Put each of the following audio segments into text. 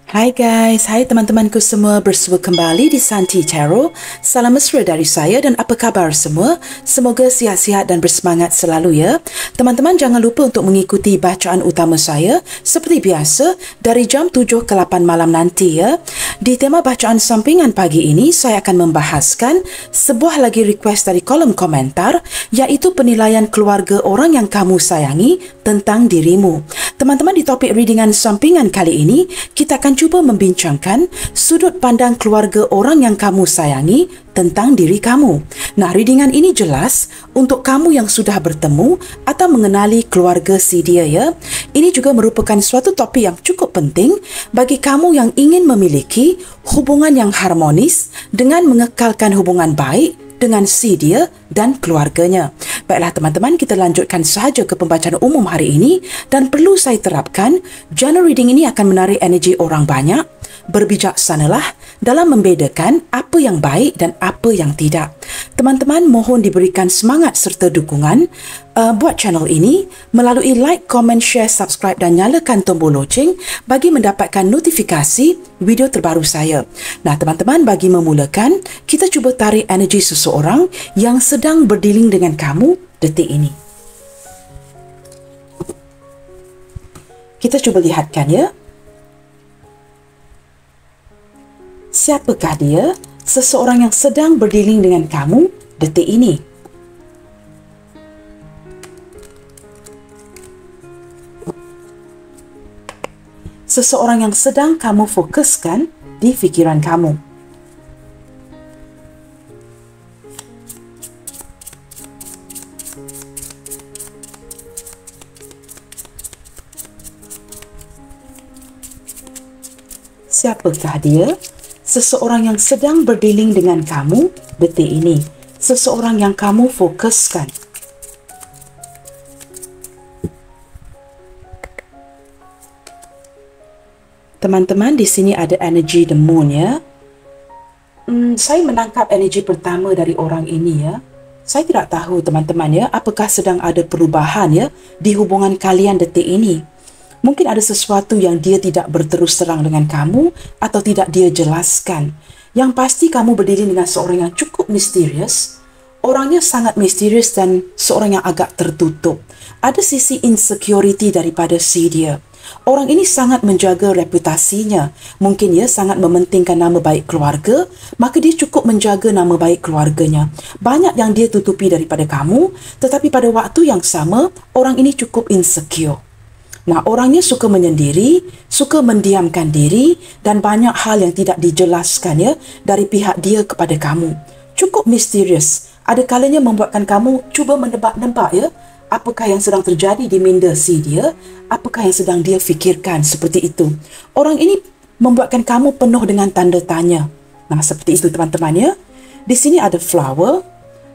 Hai guys, hai teman-temanku semua, bersua kembali di Santi Tarot. Salam mesra dari saya dan apa khabar semua? Semoga sihat-sihat dan bersemangat selalu ya. Teman-teman jangan lupa untuk mengikuti bacaan utama saya seperti biasa dari jam 7 ke 8 malam nanti ya. Di tema bacaan sampingan pagi ini, saya akan membahaskan sebuah lagi request dari kolom komentar, iaitu penilaian keluarga orang yang kamu sayangi tentang dirimu. Teman-teman, di topik readingan sampingan kali ini, kita akan cuba membincangkan sudut pandang keluarga orang yang kamu sayangi tentang diri kamu. Nah, readingan ini jelas untuk kamu yang sudah bertemu atau mengenali keluarga si dia ya. Ini juga merupakan suatu topik yang cukup penting bagi kamu yang ingin memiliki hubungan yang harmonis dengan mengekalkan hubungan baik dengan si dia dan keluarganya. Baiklah teman-teman, kita lanjutkan sahaja ke pembacaan umum hari ini dan perlu saya terapkan, journal reading ini akan menarik energi orang banyak. Berbijaksanalah dalam membedakan apa yang baik dan apa yang tidak. Teman-teman mohon diberikan semangat serta dukungan buat channel ini melalui like, comment, share, subscribe dan nyalakan tombol loceng bagi mendapatkan notifikasi video terbaru saya. Nah teman-teman, bagi memulakan, kita cuba tarik energi seseorang yang sedang berdealing dengan kamu detik ini. Kita cuba lihatkan ya. Siapakah dia? Seseorang yang sedang berdealing dengan kamu detik ini. Seseorang yang sedang kamu fokuskan di fikiran kamu. Siapakah dia? Seseorang yang sedang berdealing dengan kamu detik ini. Seseorang yang kamu fokuskan. Teman-teman, di sini ada energi the moon ya. Saya menangkap energi pertama dari orang ini ya. Saya tidak tahu teman-teman ya, apakah sedang ada perubahan ya di hubungan kalian detik ini. Mungkin ada sesuatu yang dia tidak berterus terang dengan kamu atau tidak dia jelaskan. Yang pasti kamu berdiri dengan seorang yang cukup misterius. Orangnya sangat misterius dan seorang yang agak tertutup. Ada sisi insecurity daripada si dia. Orang ini sangat menjaga reputasinya. Mungkin dia sangat mementingkan nama baik keluarga, maka dia cukup menjaga nama baik keluarganya. Banyak yang dia tutupi daripada kamu, tetapi pada waktu yang sama, orang ini cukup insecure. Nah, orangnya suka menyendiri, suka mendiamkan diri dan banyak hal yang tidak dijelaskan ya dari pihak dia kepada kamu. Cukup misterius. Ada kalanya membuatkan kamu cuba menebak-nebak ya, apakah yang sedang terjadi di minda si dia, apakah yang sedang dia fikirkan, seperti itu. Orang ini membuatkan kamu penuh dengan tanda tanya. Nah, seperti itu teman-teman ya. Di sini ada flower,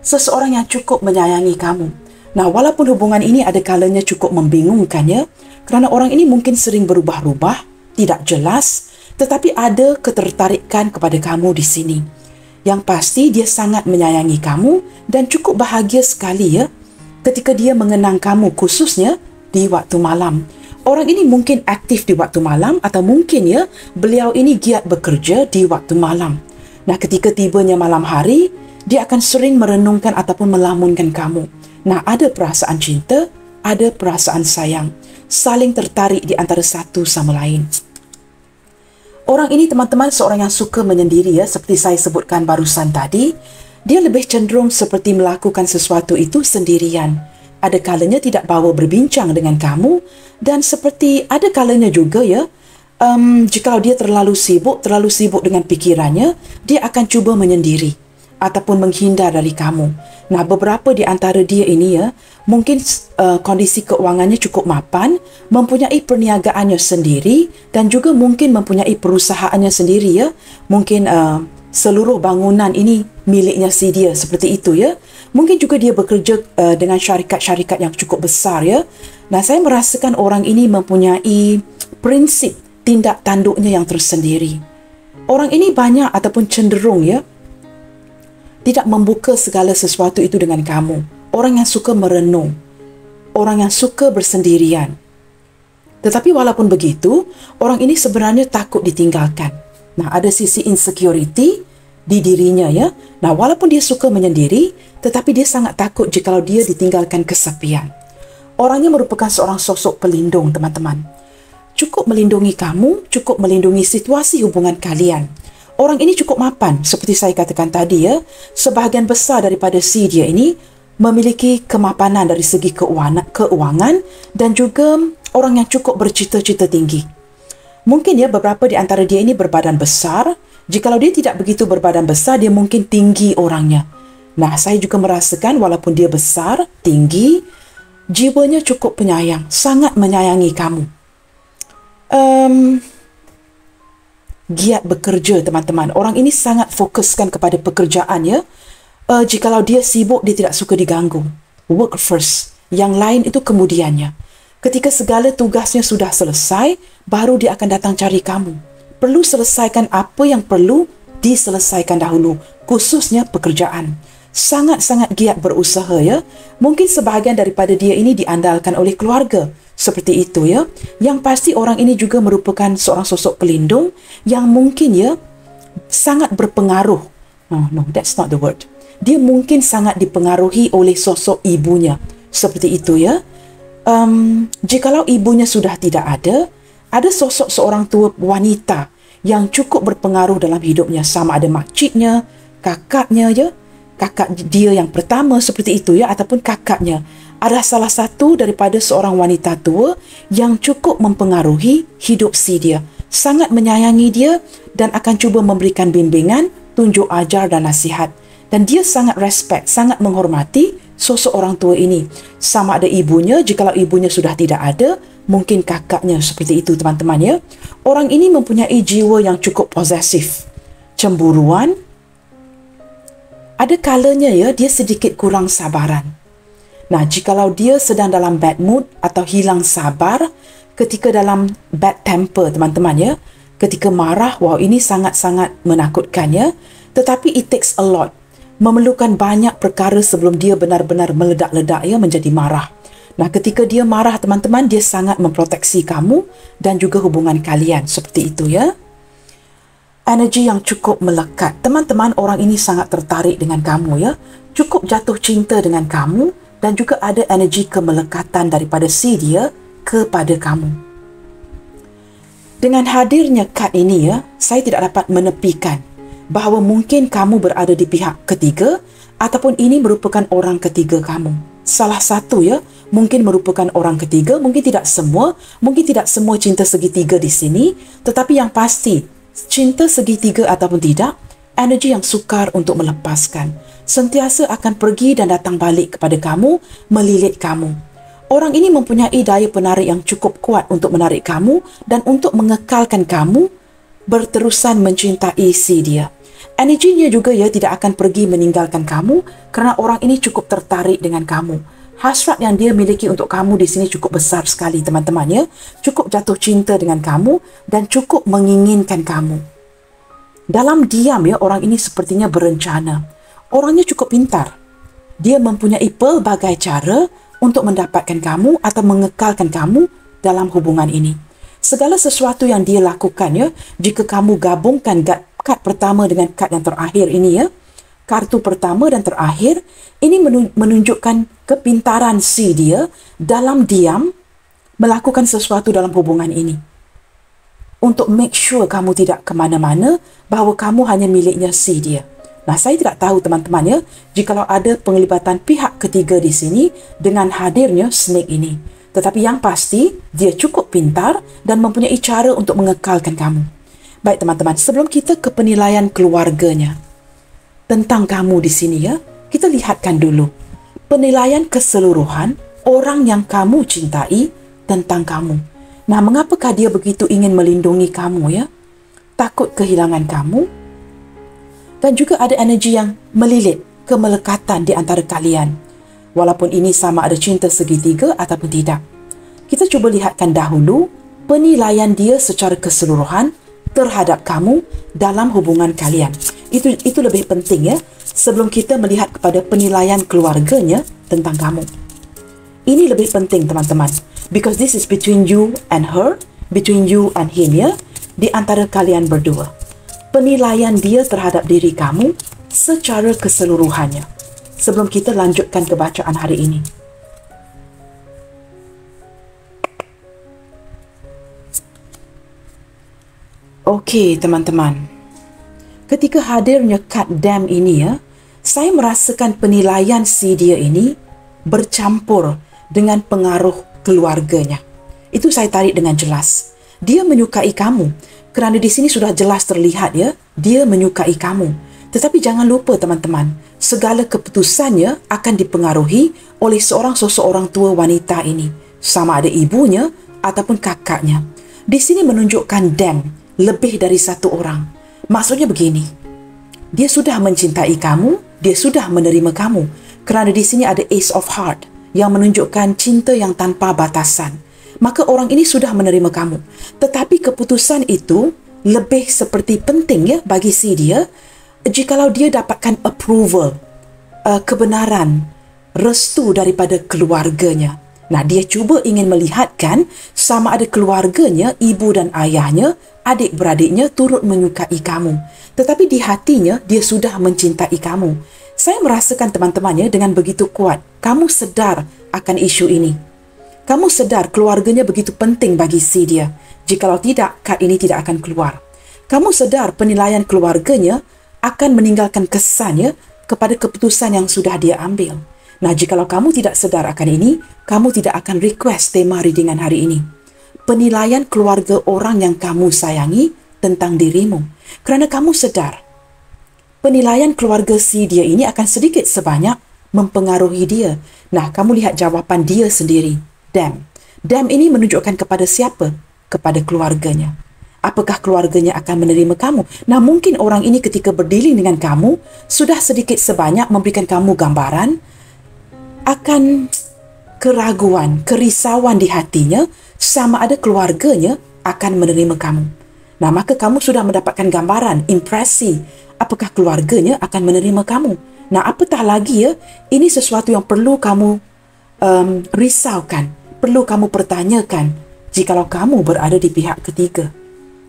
seseorang yang cukup menyayangi kamu. Nah, walaupun hubungan ini ada kalanya cukup membingungkan ya, kerana orang ini mungkin sering berubah-ubah, tidak jelas, tetapi ada ketertarikan kepada kamu di sini. Yang pasti dia sangat menyayangi kamu dan cukup bahagia sekali ya ketika dia mengenang kamu, khususnya di waktu malam. Orang ini mungkin aktif di waktu malam atau mungkin ya beliau ini giat bekerja di waktu malam. Nah, ketika tibanya malam hari, dia akan sering merenungkan ataupun melamunkan kamu. Nah, ada perasaan cinta, ada perasaan sayang, saling tertarik di antara satu sama lain. Orang ini teman-teman seorang yang suka menyendiri ya, seperti saya sebutkan barusan tadi. Dia lebih cenderung seperti melakukan sesuatu itu sendirian. Ada kalanya tidak bawa berbincang dengan kamu dan seperti ada kalanya juga ya, jika dia terlalu sibuk dengan pikirannya, dia akan cuba menyendiri ataupun menghindar dari kamu. Nah, beberapa di antara dia ini ya, mungkin kondisi keuangannya cukup mapan, mempunyai perniagaannya sendiri dan juga mungkin mempunyai perusahaannya sendiri ya. Mungkin seluruh bangunan ini miliknya si dia, seperti itu ya. Mungkin juga dia bekerja dengan syarikat-syarikat yang cukup besar ya. Nah, saya merasakan orang ini mempunyai prinsip tindak tanduknya yang tersendiri. Orang ini banyak ataupun cenderung ya tidak membuka segala sesuatu itu dengan kamu. Orang yang suka merenung, orang yang suka bersendirian. Tetapi walaupun begitu, orang ini sebenarnya takut ditinggalkan. Nah, ada sisi insecurity di dirinya ya. Nah, walaupun dia suka menyendiri, tetapi dia sangat takut jikalau dia ditinggalkan kesepian. Orangnya merupakan seorang sosok pelindung, teman-teman. Cukup melindungi kamu, cukup melindungi situasi hubungan kalian. Orang ini cukup mapan, seperti saya katakan tadi ya. Sebahagian besar daripada si dia ini memiliki kemapanan dari segi keuangan dan juga orang yang cukup bercita-cita tinggi. Mungkin ya beberapa di antara dia ini berbadan besar. Jikalau dia tidak begitu berbadan besar, dia mungkin tinggi orangnya. Nah, saya juga merasakan walaupun dia besar, tinggi, jiwanya cukup penyayang, sangat menyayangi kamu. Giat bekerja, teman-teman. Orang ini sangat fokuskan kepada pekerjaan ya. Jikalau dia sibuk, dia tidak suka diganggu. Work first. Yang lain itu kemudiannya. Ketika segala tugasnya sudah selesai, baru dia akan datang cari kamu. Perlu selesaikan apa yang perlu diselesaikan dahulu, khususnya pekerjaan. Sangat-sangat giat berusaha ya. Mungkin sebahagian daripada dia ini diandalkan oleh keluarga. Seperti itu ya. Yang pasti orang ini juga merupakan seorang sosok pelindung yang mungkin ya sangat berpengaruh. No, that's not the word. Dia mungkin sangat dipengaruhi oleh sosok ibunya. Seperti itu ya. Jikalau ibunya sudah tidak ada sosok seorang tua wanita yang cukup berpengaruh dalam hidupnya, sama ada makciknya, kakaknya ya, kakak dia yang pertama seperti itu ya, ataupun kakaknya. Ada salah satu daripada seorang wanita tua yang cukup mempengaruhi hidup si dia, sangat menyayangi dia dan akan cuba memberikan bimbingan, tunjuk ajar dan nasihat. Dan dia sangat respect, sangat menghormati sosok orang tua ini. Sama ada ibunya, jikalau ibunya sudah tidak ada, mungkin kakaknya, seperti itu teman-teman ya. Orang ini mempunyai jiwa yang cukup posesif, cemburuan. Ada kalanya ya, dia sedikit kurang sabaran. Nah, jikalau dia sedang dalam bad mood atau hilang sabar, ketika dalam bad temper teman-teman ya, ketika marah, wow, ini sangat-sangat menakutkan ya. Tetapi it takes a lot. Memerlukan banyak perkara sebelum dia benar-benar meledak-ledak ya, menjadi marah. Nah, ketika dia marah teman-teman, dia sangat memproteksi kamu dan juga hubungan kalian, seperti itu ya. Energi yang cukup melekat. Teman-teman, orang ini sangat tertarik dengan kamu ya. Cukup jatuh cinta dengan kamu dan juga ada energi kemelekatan daripada si dia kepada kamu. Dengan hadirnya kad ini ya, saya tidak dapat menepikan bahawa mungkin kamu berada di pihak ketiga ataupun ini merupakan orang ketiga kamu. Salah satu ya, mungkin merupakan orang ketiga, mungkin tidak semua cinta segitiga di sini, tetapi yang pasti, cinta segitiga ataupun tidak, energi yang sukar untuk melepaskan. Sentiasa akan pergi dan datang balik kepada kamu, melilit kamu. Orang ini mempunyai daya penarik yang cukup kuat untuk menarik kamu dan untuk mengekalkan kamu berterusan mencintai si dia. Energinya juga ya tidak akan pergi meninggalkan kamu kerana orang ini cukup tertarik dengan kamu. Hasrat yang dia miliki untuk kamu di sini cukup besar sekali teman-teman ya. Cukup jatuh cinta dengan kamu dan cukup menginginkan kamu. Dalam diam ya, orang ini sepertinya berencana. Orangnya cukup pintar. Dia mempunyai pelbagai cara untuk mendapatkan kamu atau mengekalkan kamu dalam hubungan ini. Segala sesuatu yang dia lakukan ya, jika kamu gabungkan kad pertama dengan kad yang terakhir ini ya, kartu pertama dan terakhir, ini menunjukkan kepintaran si dia dalam diam melakukan sesuatu dalam hubungan ini. Untuk make sure kamu tidak ke mana-mana, bahawa kamu hanya miliknya si dia. Nah, saya tidak tahu teman-teman ya, jikalau ada penglibatan pihak ketiga di sini dengan hadirnya snake ini. Tetapi yang pasti, dia cukup pintar dan mempunyai cara untuk mengekalkan kamu. Baik teman-teman, sebelum kita ke penilaian keluarganya tentang kamu di sini ya, kita lihatkan dulu penilaian keseluruhan orang yang kamu cintai tentang kamu. Nah, mengapakah dia begitu ingin melindungi kamu ya? Takut kehilangan kamu? Dan juga ada energi yang melilit, kemelekatan di antara kalian. Walaupun ini sama ada cinta segitiga ataupun tidak. Kita cuba lihatkan dahulu penilaian dia secara keseluruhan terhadap kamu dalam hubungan kalian. Itu lebih penting ya, sebelum kita melihat kepada penilaian keluarganya tentang kamu. Ini lebih penting teman-teman. Because this is between you and her, between you and him, ya, di antara kalian berdua. Penilaian dia terhadap diri kamu secara keseluruhannya. Sebelum kita lanjutkan ke bacaan hari ini. Okey, teman-teman. Ketika hadirnya kad dam ini, ya, saya merasakan penilaian si dia ini bercampur dengan pengaruh keluarganya. Itu saya tarik dengan jelas. Dia menyukai kamu. Kerana di sini sudah jelas terlihat, ya, dia menyukai kamu. Tetapi jangan lupa, teman-teman, segala keputusannya akan dipengaruhi oleh seseorang tua wanita ini, sama ada ibunya ataupun kakaknya. Di sini menunjukkan them, lebih dari satu orang. Maksudnya begini, dia sudah mencintai kamu, dia sudah menerima kamu. Kerana di sini ada Ace of Heart yang menunjukkan cinta yang tanpa batasan. Maka orang ini sudah menerima kamu. Tetapi keputusan itu lebih seperti penting, ya, bagi si dia jikalau dia dapatkan approval, kebenaran, restu daripada keluarganya. Nah, dia cuba ingin melihatkan sama ada keluarganya, ibu dan ayahnya, adik-beradiknya turut menyukai kamu. Tetapi di hatinya, dia sudah mencintai kamu. Saya merasakan, teman-temannya, dengan begitu kuat. Kamu sedar akan isu ini. Kamu sedar keluarganya begitu penting bagi si dia. Jikalau tidak, kad ini tidak akan keluar. Kamu sedar penilaian keluarganya akan meninggalkan kesannya kepada keputusan yang sudah dia ambil. Nah, jikalau kamu tidak sedar akan ini, kamu tidak akan request tema readingan hari ini. Penilaian keluarga orang yang kamu sayangi tentang dirimu. Kerana kamu sedar, penilaian keluarga si dia ini akan sedikit sebanyak mempengaruhi dia. Nah, kamu lihat jawapan dia sendiri. Them. Them ini menunjukkan kepada siapa? Kepada keluarganya. Apakah keluarganya akan menerima kamu? Nah, mungkin orang ini ketika berdealing dengan kamu, sudah sedikit sebanyak memberikan kamu gambaran akan keraguan, kerisauan di hatinya sama ada keluarganya akan menerima kamu. Nah, maka kamu sudah mendapatkan gambaran, impresi, apakah keluarganya akan menerima kamu. Nah, apatah lagi, ya, ini sesuatu yang perlu kamu risaukan. Perlu kamu pertanyakan jikalau kamu berada di pihak ketiga.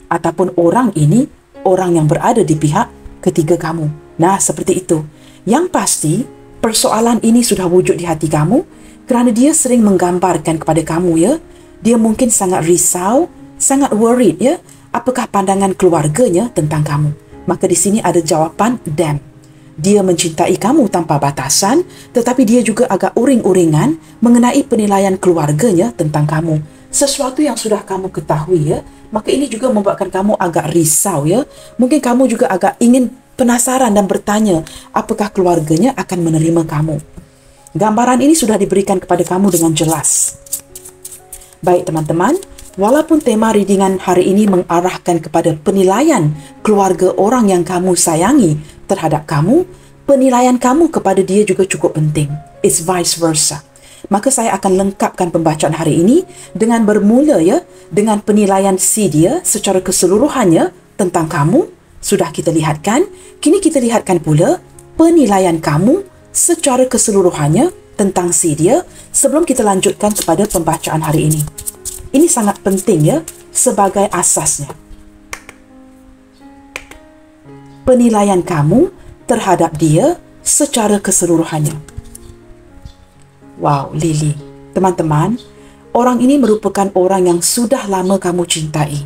Ataupun orang ini, orang yang berada di pihak ketiga kamu. Nah, seperti itu. Yang pasti, persoalan ini sudah wujud di hati kamu kerana dia sering menggambarkan kepada kamu, ya. Dia mungkin sangat risau, sangat worried, ya. Apakah pandangan keluarganya tentang kamu? Maka di sini ada jawapan them. Dia mencintai kamu tanpa batasan, tetapi dia juga agak uring-uringan mengenai penilaian keluarganya tentang kamu. Sesuatu yang sudah kamu ketahui, ya, maka ini juga membuatkan kamu agak risau, ya. Mungkin kamu juga agak ingin penasaran dan bertanya, apakah keluarganya akan menerima kamu. Gambaran ini sudah diberikan kepada kamu dengan jelas. Baik, teman-teman, walaupun tema readingan hari ini mengarahkan kepada penilaian keluarga orang yang kamu sayangi terhadap kamu, penilaian kamu kepada dia juga cukup penting. It's vice versa. Maka saya akan lengkapkan pembacaan hari ini dengan bermula, ya, dengan penilaian si dia secara keseluruhannya tentang kamu. Sudah kita lihatkan. Kini kita lihatkan pula penilaian kamu secara keseluruhannya tentang si dia sebelum kita lanjutkan kepada pembacaan hari ini. Ini sangat penting, ya, sebagai asasnya. Penilaian kamu terhadap dia secara keseluruhannya. Wow, Lily. Teman-teman, orang ini merupakan orang yang sudah lama kamu cintai.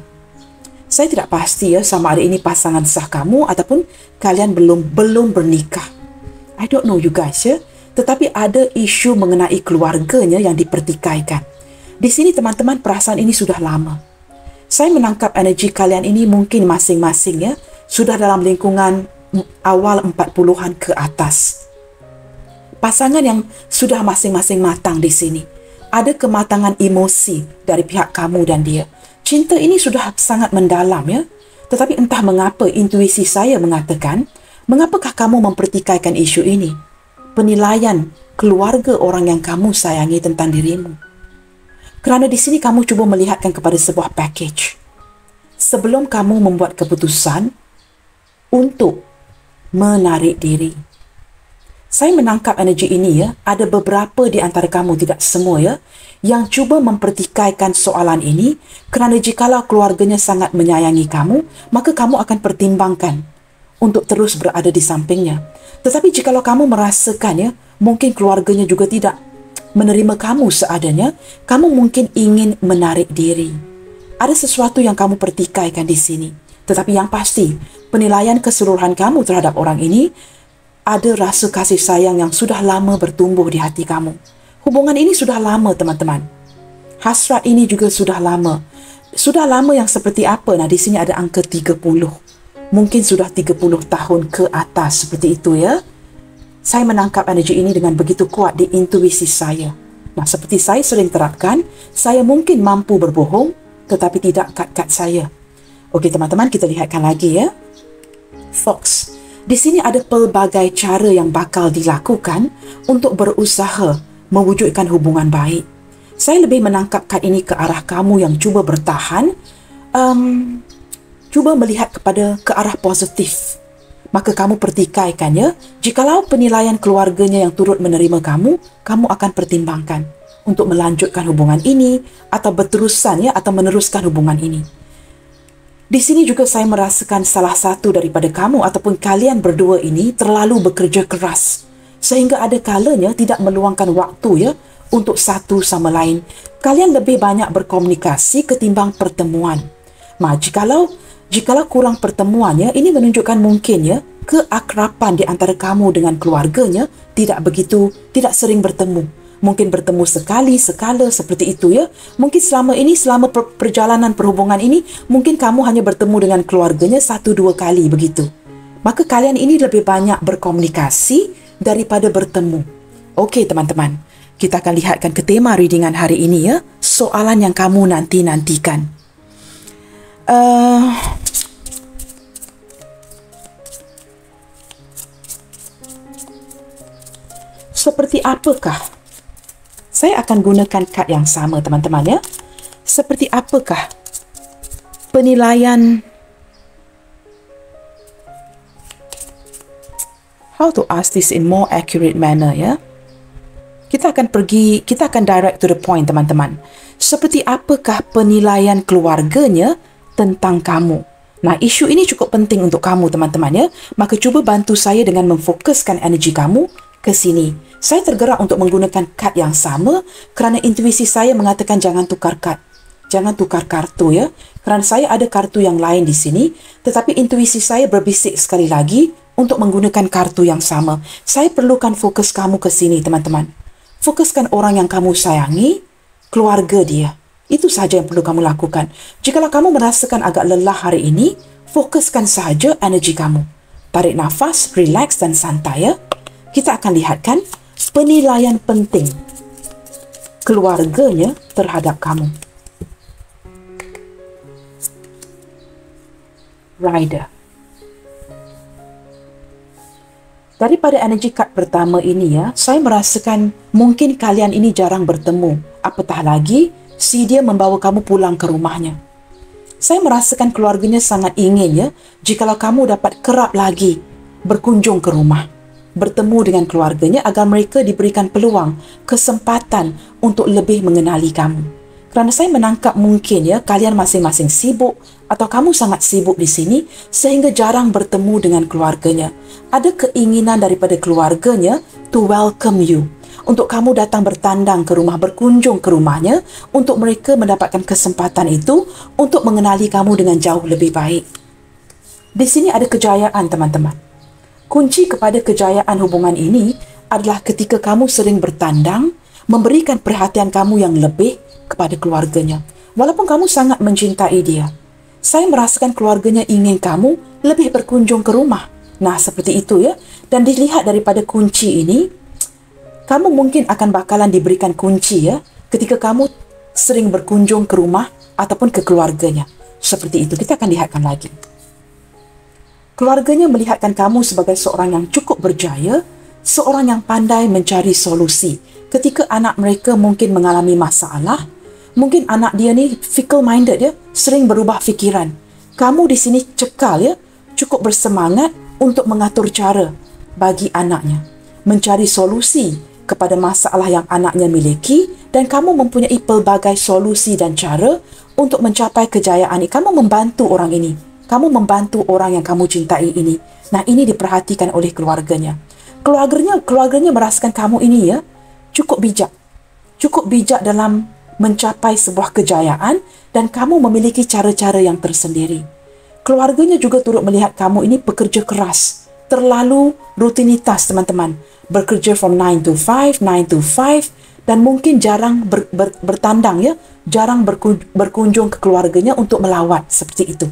Saya tidak pasti, ya, sama ada ini pasangan sah kamu ataupun kalian belum bernikah. I don't know you guys, ya. Tetapi ada isu mengenai keluarganya yang dipertikaikan. Di sini, teman-teman, perasaan ini sudah lama. Saya menangkap energi kalian ini mungkin masing-masing, ya, sudah dalam lingkungan awal 40-an ke atas. Pasangan yang sudah masing-masing matang di sini. Ada kematangan emosi dari pihak kamu dan dia. Cinta ini sudah sangat mendalam, ya. Tetapi entah mengapa intuisi saya mengatakan, mengapakah kamu mempertikaikan isu ini? Penilaian keluarga orang yang kamu sayangi tentang dirimu. Kerana di sini kamu cuba melihatkan kepada sebuah package. Sebelum kamu membuat keputusan untuk menarik diri. Saya menangkap energi ini ya, ada beberapa di antara kamu, tidak semua ya, yang cuba mempertikaikan soalan ini kerana jikalau keluarganya sangat menyayangi kamu, maka kamu akan pertimbangkan untuk terus berada di sampingnya. Tetapi jikalau kamu merasakan ya, mungkin keluarganya juga tidak menerima kamu seadanya, kamu mungkin ingin menarik diri. Ada sesuatu yang kamu pertikaikan di sini. Tetapi yang pasti, penilaian keseluruhan kamu terhadap orang ini, ada rasa kasih sayang yang sudah lama bertumbuh di hati kamu. Hubungan ini sudah lama, teman-teman. Hasrat ini juga sudah lama. Sudah lama yang seperti apa? Nah, di sini ada angka 30. Mungkin sudah 30 tahun ke atas seperti itu ya. Saya menangkap energi ini dengan begitu kuat di intuisi saya. Nah, seperti saya sering terapkan, saya mungkin mampu berbohong, tetapi tidak kad-kad saya. Okey, teman-teman, kita lihatkan lagi ya. Fox. Di sini ada pelbagai cara yang bakal dilakukan untuk berusaha mewujudkan hubungan baik. Saya lebih menangkap kad ini ke arah kamu yang cuba bertahan, cuba melihat ke arah positif. Maka kamu pertikaikan ya, jikalau penilaian keluarganya yang turut menerima kamu, kamu akan pertimbangkan untuk melanjutkan hubungan ini atau berterusan ya, atau meneruskan hubungan ini. Di sini juga saya merasakan salah satu daripada kamu ataupun kalian berdua ini terlalu bekerja keras sehingga ada kalanya tidak meluangkan waktu ya untuk satu sama lain. Kalian lebih banyak berkomunikasi ketimbang pertemuan. Jikalau kurang pertemuannya, ini menunjukkan mungkin ya keakraban di antara kamu dengan keluarganya tidak sering bertemu. Mungkin bertemu sekala seperti itu ya. Mungkin selama perjalanan perhubungan ini, mungkin kamu hanya bertemu dengan keluarganya 1-2 kali begitu. Maka kalian ini lebih banyak berkomunikasi daripada bertemu. Okey, teman-teman, kita akan lihatkan ke tema readingan hari ini ya. Soalan yang kamu nantikan. Seperti apakah? Saya akan gunakan kad yang sama, teman-teman ya. Seperti apakah penilaian? How to ask this in more accurate manner ya. Kita akan direct to the point, teman-teman. Seperti apakah penilaian keluarganya tentang kamu? Nah, isu ini cukup penting untuk kamu, teman-teman ya. Maka cuba bantu saya dengan memfokuskan energi kamu ke sini. Saya tergerak untuk menggunakan kad yang sama kerana intuisi saya mengatakan jangan tukar kad. Jangan tukar kartu ya. Kerana saya ada kartu yang lain di sini, tetapi intuisi saya berbisik sekali lagi untuk menggunakan kartu yang sama. Saya perlukan fokus kamu ke sini, teman-teman. Fokuskan orang yang kamu sayangi, keluarga dia. Itu sahaja yang perlu kamu lakukan. Jikalau kamu merasakan agak lelah hari ini, fokuskan sahaja energi kamu. Tarik nafas, relax dan santai ya. Kita akan lihatkan penilaian penting keluarganya terhadap kamu. Rider. Daripada energi kad pertama ini ya, saya merasakan mungkin kalian ini jarang bertemu. Apatah lagi, si dia membawa kamu pulang ke rumahnya. Saya merasakan keluarganya sangat ingin ya, jikalau kamu dapat kerap lagi berkunjung ke rumah, bertemu dengan keluarganya agar mereka diberikan peluang, kesempatan untuk lebih mengenali kamu. Kerana saya menangkap mungkin ya kalian masing-masing sibuk atau kamu sangat sibuk di sini sehingga jarang bertemu dengan keluarganya. Ada keinginan daripada keluarganya to welcome you, untuk kamu datang bertandang ke rumah, berkunjung ke rumahnya, untuk mereka mendapatkan kesempatan itu untuk mengenali kamu dengan jauh lebih baik. Di sini ada kejayaan, teman-teman. Kunci kepada kejayaan hubungan ini adalah ketika kamu sering bertandang, memberikan perhatian kamu yang lebih kepada keluarganya. Walaupun kamu sangat mencintai dia, saya merasakan keluarganya ingin kamu lebih berkunjung ke rumah. Nah, seperti itu ya. Dan dilihat daripada kunci ini, kamu mungkin akan bakalan diberikan kunci ya ketika kamu sering berkunjung ke rumah ataupun ke keluarganya. Seperti itu. Kita akan lihatkan lagi. Keluarganya melihatkan kamu sebagai seorang yang cukup berjaya, seorang yang pandai mencari solusi. Ketika anak mereka mungkin mengalami masalah, mungkin anak dia ni fickle-minded ya, sering berubah fikiran. Kamu di sini cekal ya, cukup bersemangat untuk mengatur cara bagi anaknya. mencari solusi kepada masalah yang anaknya miliki, dan kamu mempunyai pelbagai solusi dan cara untuk mencapai kejayaan ini. Kamu membantu orang ini. Kamu membantu orang yang kamu cintai ini. Nah, ini diperhatikan oleh keluarganya. Keluarganya merasakan kamu ini ya cukup bijak. Cukup bijak dalam mencapai sebuah kejayaan, dan kamu memiliki cara-cara yang tersendiri. Keluarganya juga turut melihat kamu ini pekerja keras. Terlalu rutinitas, teman-teman. Bekerja from 9 to 5, 9 to 5, dan mungkin jarang bertandang ya, jarang berkunjung ke keluarganya untuk melawat seperti itu.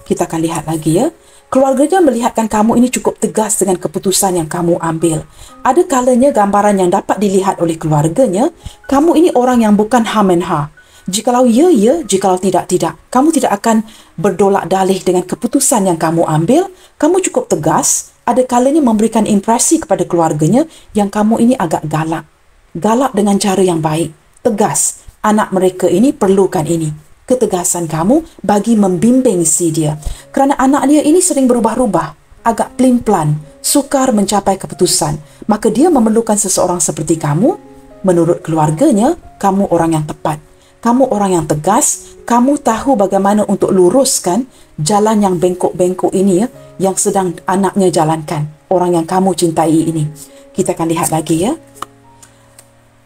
Kita akan lihat lagi ya. Keluarganya melihatkan kamu ini cukup tegas dengan keputusan yang kamu ambil. Ada kalanya gambaran yang dapat dilihat oleh keluarganya, kamu ini orang yang bukan ham and ha. Jikalau ya, ya, jikalau tidak, tidak. Kamu tidak akan berdolak dalih dengan keputusan yang kamu ambil. Kamu cukup tegas. Ada kalanya memberikan impresi kepada keluarganya yang kamu ini agak galak. Galak dengan cara yang baik. Tegas. Anak mereka ini perlukan ini. Ketegasan kamu bagi membimbing si dia. Kerana anak dia ini sering berubah-ubah. Agak pelin-pelan. Sukar mencapai keputusan. Maka dia memerlukan seseorang seperti kamu. Menurut keluarganya, kamu orang yang tepat. Kamu orang yang tegas, kamu tahu bagaimana untuk luruskan jalan yang bengkok-bengkok ini ya, yang sedang anaknya jalankan, orang yang kamu cintai ini. Kita akan lihat lagi ya.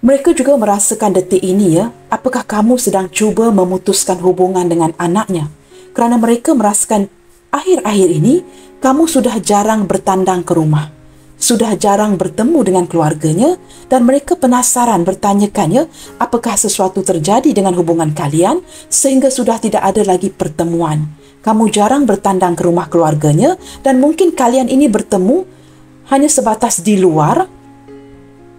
Mereka juga merasakan detik ini ya, apakah kamu sedang cuba memutuskan hubungan dengan anaknya. Kerana mereka merasakan akhir-akhir ini, kamu sudah jarang bertandang ke rumah. Sudah jarang bertemu dengan keluarganya, dan mereka penasaran bertanyakannya apakah sesuatu terjadi dengan hubungan kalian sehingga sudah tidak ada lagi pertemuan. Kamu jarang bertandang ke rumah keluarganya, dan mungkin kalian ini bertemu hanya sebatas di luar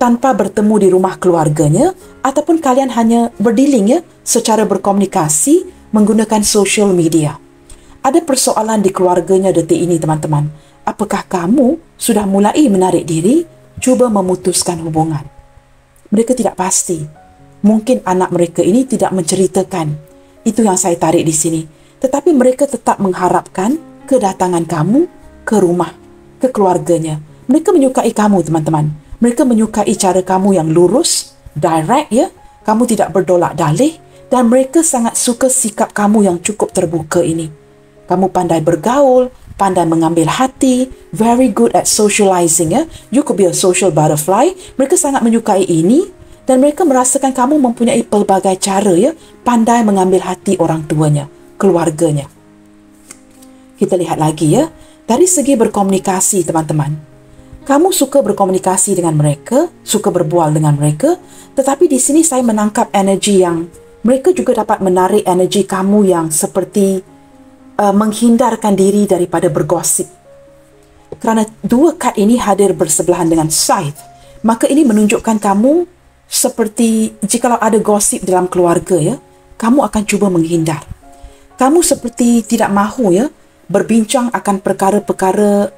tanpa bertemu di rumah keluarganya, ataupun kalian hanya berdealing ya secara berkomunikasi menggunakan social media. Ada persoalan di keluarganya detik ini, teman-teman. Apakah kamu sudah mulai menarik diri, cuba memutuskan hubungan? Mereka tidak pasti. Mungkin anak mereka ini tidak menceritakan. Itu yang saya tarik di sini. Tetapi mereka tetap mengharapkan kedatangan kamu ke rumah, ke keluarganya. Mereka menyukai kamu, teman-teman. Mereka menyukai cara kamu yang lurus, direct ya. Kamu tidak berdolak dalih, dan mereka sangat suka sikap kamu yang cukup terbuka ini. Kamu pandai bergaul, pandai mengambil hati, very good at socializing ya. You could be a social butterfly. Mereka sangat menyukai ini, dan mereka merasakan kamu mempunyai pelbagai cara ya, pandai mengambil hati orang tuanya, keluarganya. Kita lihat lagi ya, dari segi berkomunikasi, teman-teman. Kamu suka berkomunikasi dengan mereka, suka berbual dengan mereka, tetapi di sini saya menangkap energi yang mereka juga dapat menarik energi kamu yang seperti menghindarkan diri daripada bergosip. Kerana dua kad ini hadir bersebelahan dengan scythe, maka ini menunjukkan kamu seperti jikalau ada gosip dalam keluarga ya, kamu akan cuba menghindar. Kamu seperti tidak mahu ya berbincang akan perkara-perkara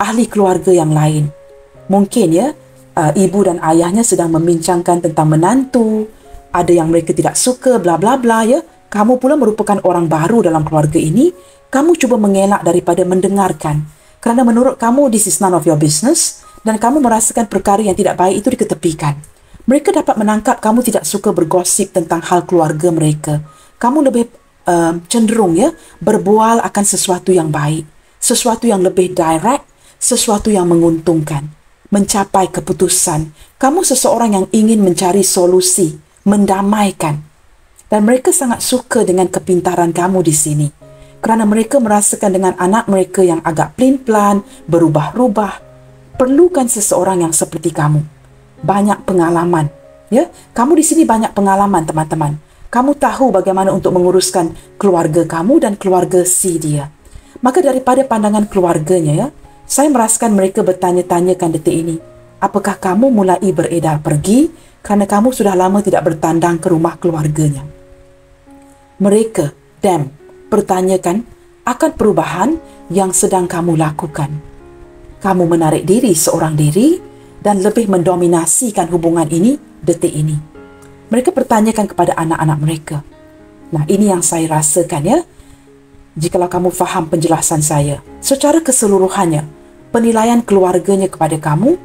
ahli keluarga yang lain. Mungkin ya ibu dan ayahnya sedang membincangkan tentang menantu, ada yang mereka tidak suka, bla bla bla ya. Kamu pula merupakan orang baru dalam keluarga ini, kamu cuba mengelak daripada mendengarkan. Kerana menurut kamu, this is none of your business, dan kamu merasakan perkara yang tidak baik itu diketepikan. Mereka dapat menangkap kamu tidak suka bergosip tentang hal keluarga mereka. Kamu lebih cenderung ya, berbual akan sesuatu yang baik, sesuatu yang lebih direct, sesuatu yang menguntungkan, mencapai keputusan. Kamu seseorang yang ingin mencari solusi, mendamaikan. Dan mereka sangat suka dengan kepintaran kamu di sini. Kerana mereka merasakan dengan anak mereka yang agak pelin-pelan, berubah-ubah, perlukan seseorang yang seperti kamu. Banyak pengalaman. Ya, kamu di sini banyak pengalaman, teman-teman. Kamu tahu bagaimana untuk menguruskan keluarga kamu dan keluarga si dia. Maka daripada pandangan keluarganya, ya, saya merasakan mereka bertanya-tanyakan detik ini. Apakah kamu mulai beredar pergi kerana kamu sudah lama tidak bertandang ke rumah keluarganya? Mereka, bertanyakan akan perubahan yang sedang kamu lakukan. Kamu menarik diri seorang diri dan lebih mendominasikan hubungan ini detik ini. Mereka bertanyakan kepada anak-anak mereka. Nah, ini yang saya rasakan ya. Jikalau kamu faham penjelasan saya, secara keseluruhannya, penilaian keluarganya kepada kamu,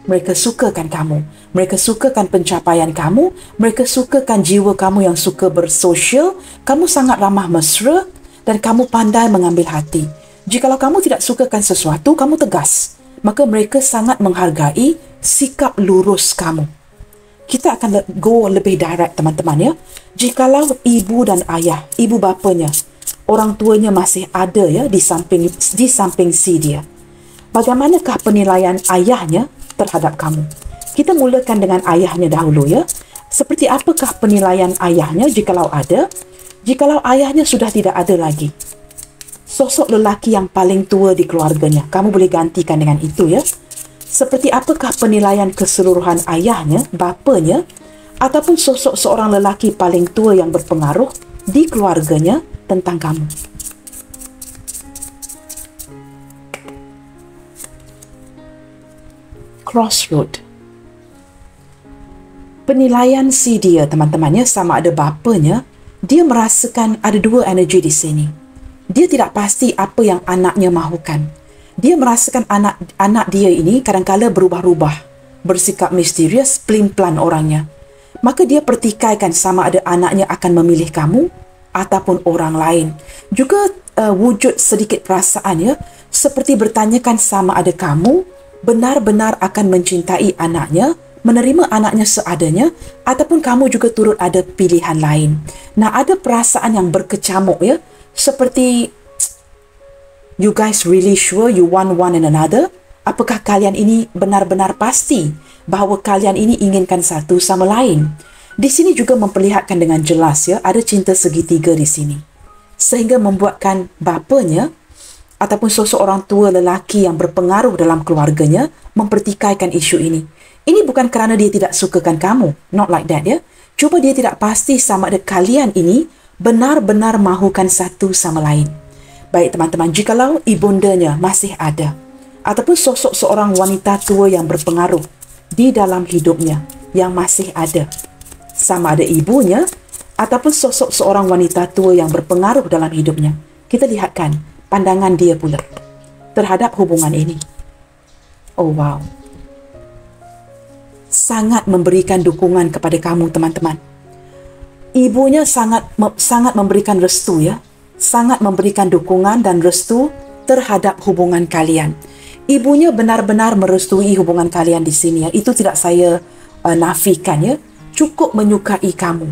mereka sukakan kamu. Mereka sukakan pencapaian kamu. Mereka sukakan jiwa kamu yang suka bersosial. Kamu sangat ramah mesra dan kamu pandai mengambil hati. Jikalau kamu tidak sukakan sesuatu, kamu tegas. Maka mereka sangat menghargai sikap lurus kamu. Kita akan go lebih direct, teman-teman, ya. Jikalau ibu dan ayah, ibu bapanya, orang tuanya masih ada, ya, di samping si dia. Bagaimanakah penilaian ayahnya terhadap kamu? Kita mulakan dengan ayahnya dahulu, ya. Seperti apakah penilaian ayahnya jikalau ada? Jikalau ayahnya sudah tidak ada lagi, sosok lelaki yang paling tua di keluarganya, kamu boleh gantikan dengan itu, ya. Seperti apakah penilaian keseluruhan ayahnya, bapanya, ataupun sosok seorang lelaki paling tua yang berpengaruh di keluarganya tentang kamu? Crossroad. Penilaian si dia, teman-temannya, sama ada bapanya, dia merasakan ada dua energi di sini. Dia tidak pasti apa yang anaknya mahukan. Dia merasakan anak dia ini kadang-kala berubah-ubah, bersikap misterius, pelin-pelan orangnya. Maka dia pertikaikan sama ada anaknya akan memilih kamu ataupun orang lain. Juga wujud sedikit perasaan, ya, seperti bertanyakan sama ada kamu benar-benar akan mencintai anaknya, menerima anaknya seadanya, ataupun kamu juga turut ada pilihan lain. Nah, ada perasaan yang berkecamuk, ya, seperti you guys really sure you want one and another? Apakah kalian ini benar-benar pasti bahawa kalian ini inginkan satu sama lain? Di sini juga memperlihatkan dengan jelas, ya, ada cinta segitiga di sini. Sehingga membuatkan bapanya ataupun sosok orang tua lelaki yang berpengaruh dalam keluarganya mempertikaikan isu ini. Ini bukan kerana dia tidak sukakan kamu. Not like that, ya. Cuba dia tidak pasti sama ada kalian ini benar-benar mahukan satu sama lain. Baik, teman-teman, jikalau ibundanya masih ada, ataupun sosok seorang wanita tua yang berpengaruh di dalam hidupnya yang masih ada, sama ada ibunya, ataupun sosok seorang wanita tua yang berpengaruh dalam hidupnya, kita lihatkan pandangan dia pula terhadap hubungan ini. Oh, wow. Sangat memberikan dukungan kepada kamu, teman-teman. Ibunya sangat memberikan restu, ya. Sangat memberikan dukungan dan restu terhadap hubungan kalian. Ibunya benar-benar merestui hubungan kalian di sini, ya. Itu tidak saya nafikan, ya. Cukup menyukai kamu.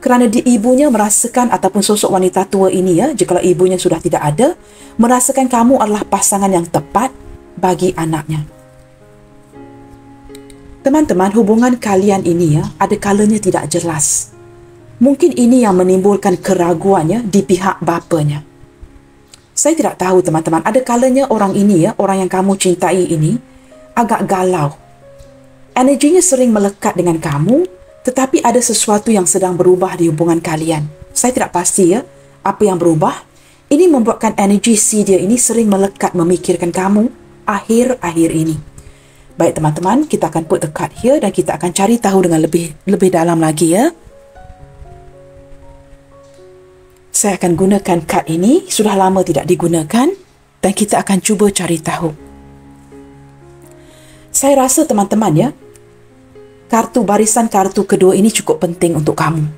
Kerana ibunya merasakan, ataupun sosok wanita tua ini, ya, jikalau ibunya sudah tidak ada, merasakan kamu adalah pasangan yang tepat bagi anaknya. Teman-teman, hubungan kalian ini, ya, ada kalanya tidak jelas. Mungkin ini yang menimbulkan keraguannya di pihak bapanya. Saya tidak tahu, teman-teman. Ada kalanya orang ini, ya, orang yang kamu cintai ini, agak galau. Energinya sering melekat dengan kamu, tetapi ada sesuatu yang sedang berubah di hubungan kalian. Saya tidak pasti, ya, apa yang berubah. Ini membuatkan energi si dia ini sering melekat memikirkan kamu akhir-akhir ini. Baik, teman-teman, kita akan put a card here dan kita akan cari tahu dengan lebih dalam lagi, ya. Saya akan gunakan kad ini, sudah lama tidak digunakan, dan kita akan cuba cari tahu. Saya rasa, teman-teman, ya, barisan kartu kedua ini cukup penting untuk kamu.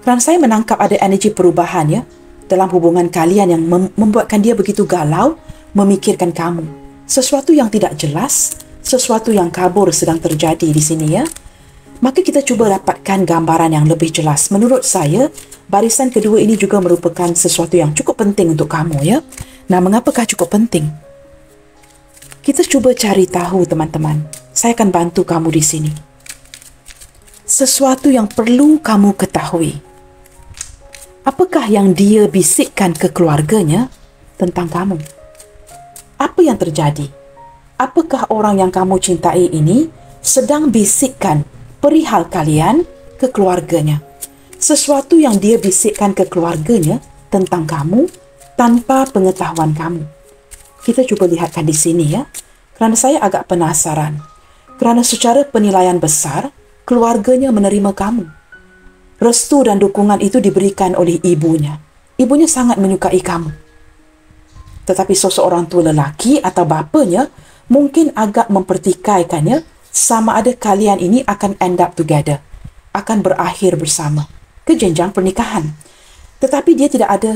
Kerana saya menangkap ada energi perubahan, ya, dalam hubungan kalian yang membuatkan dia begitu galau memikirkan kamu. Sesuatu yang tidak jelas, sesuatu yang kabur sedang terjadi di sini, ya. Maka kita cuba dapatkan gambaran yang lebih jelas. Menurut saya, barisan kedua ini juga merupakan sesuatu yang cukup penting untuk kamu, ya. Nah, mengapakah cukup penting? Kita cuba cari tahu, teman-teman. Saya akan bantu kamu di sini. Sesuatu yang perlu kamu ketahui. Apakah yang dia bisikkan ke keluarganya tentang kamu? Apa yang terjadi? Apakah orang yang kamu cintai ini sedang bisikkan perihal kalian ke keluarganya? Sesuatu yang dia bisikkan ke keluarganya tentang kamu tanpa pengetahuan kamu. Kita cuba lihatkan di sini, ya. Kerana saya agak penasaran. Kerana secara penilaian besar, keluarganya menerima kamu. Restu dan dukungan itu diberikan oleh ibunya. Ibunya sangat menyukai kamu. Tetapi sosok orang tua lelaki atau bapanya mungkin agak mempertikaikannya sama ada kalian ini akan end up together, akan berakhir bersama ke jenjang pernikahan. Tetapi dia tidak ada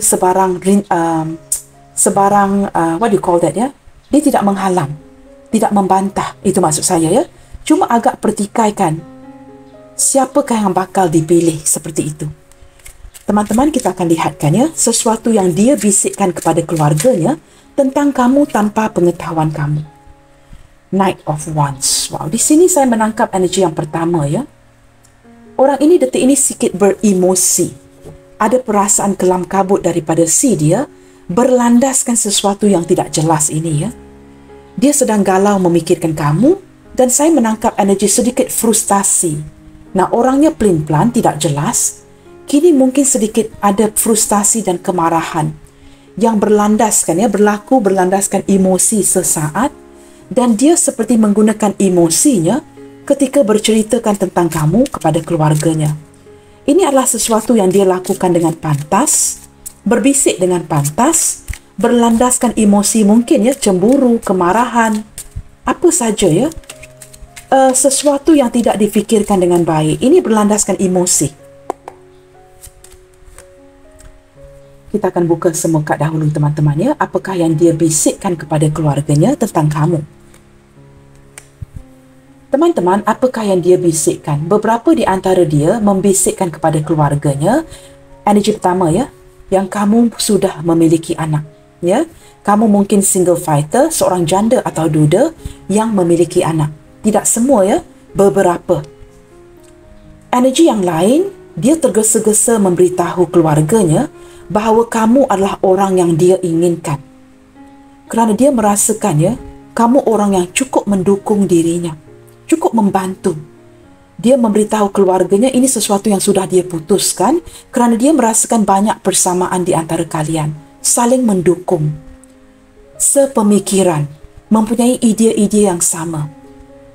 what do you call that ya? Dia tidak menghalang, tidak membantah, itu maksud saya ya. Cuma agak pertikaikan siapakah yang bakal dipilih seperti itu. Teman-teman, kita akan lihatkan ya, sesuatu yang dia bisikkan kepada keluarganya tentang kamu tanpa pengetahuan kamu. Knight of Wands. Wow, di sini saya menangkap energi yang pertama ya. Orang ini detik ini sikit beremosi. Ada perasaan kelam kabut daripada si dia berlandaskan sesuatu yang tidak jelas ini ya. Dia sedang galau memikirkan kamu dan saya menangkap energi sedikit frustasi. Nah, orangnya pelin-pelan, tidak jelas. Kini mungkin sedikit ada frustasi dan kemarahan yang berlandaskan emosi sesaat, dan dia seperti menggunakan emosinya ketika berceritakan tentang kamu kepada keluarganya. Ini adalah sesuatu yang dia lakukan dengan pantas, berbisik dengan pantas, berlandaskan emosi mungkin ya, cemburu, kemarahan, apa saja ya. Sesuatu yang tidak difikirkan dengan baik. Ini berlandaskan emosi. Kita akan buka semua kad dahulu teman-teman ya. Apakah yang dia bisikkan kepada keluarganya tentang kamu? Teman-teman, apakah yang dia bisikkan? Beberapa di antara dia membisikkan kepada keluarganya. Energi pertama ya, yang kamu sudah memiliki anak ya. Kamu mungkin single fighter, seorang janda atau duda yang memiliki anak. Tidak semua ya, beberapa. Energi yang lain, dia tergesa-gesa memberitahu keluarganya bahawa kamu adalah orang yang dia inginkan. Kerana dia merasakan ya, kamu orang yang cukup mendukung dirinya, cukup membantu. Dia memberitahu keluarganya ini sesuatu yang sudah dia putuskan kerana dia merasakan banyak persamaan di antara kalian, saling mendukung, sepemikiran, mempunyai ide-ide yang sama.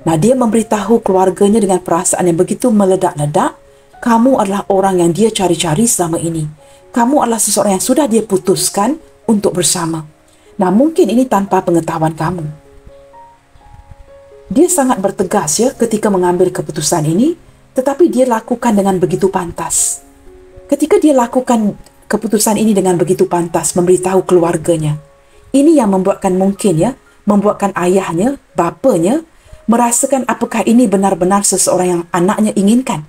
Nah, dia memberitahu keluarganya dengan perasaan yang begitu meledak-ledak, kamu adalah orang yang dia cari-cari selama ini. Kamu adalah seseorang yang sudah dia putuskan untuk bersama. Nah, mungkin ini tanpa pengetahuan kamu. Dia sangat bertegas ya ketika mengambil keputusan ini, tetapi dia lakukan dengan begitu pantas. Ketika dia lakukan keputusan ini dengan begitu pantas, memberitahu keluarganya, ini yang membuatkan mungkin ya, membuatkan ayahnya, bapanya, merasakan apakah ini benar-benar seseorang yang anaknya inginkan.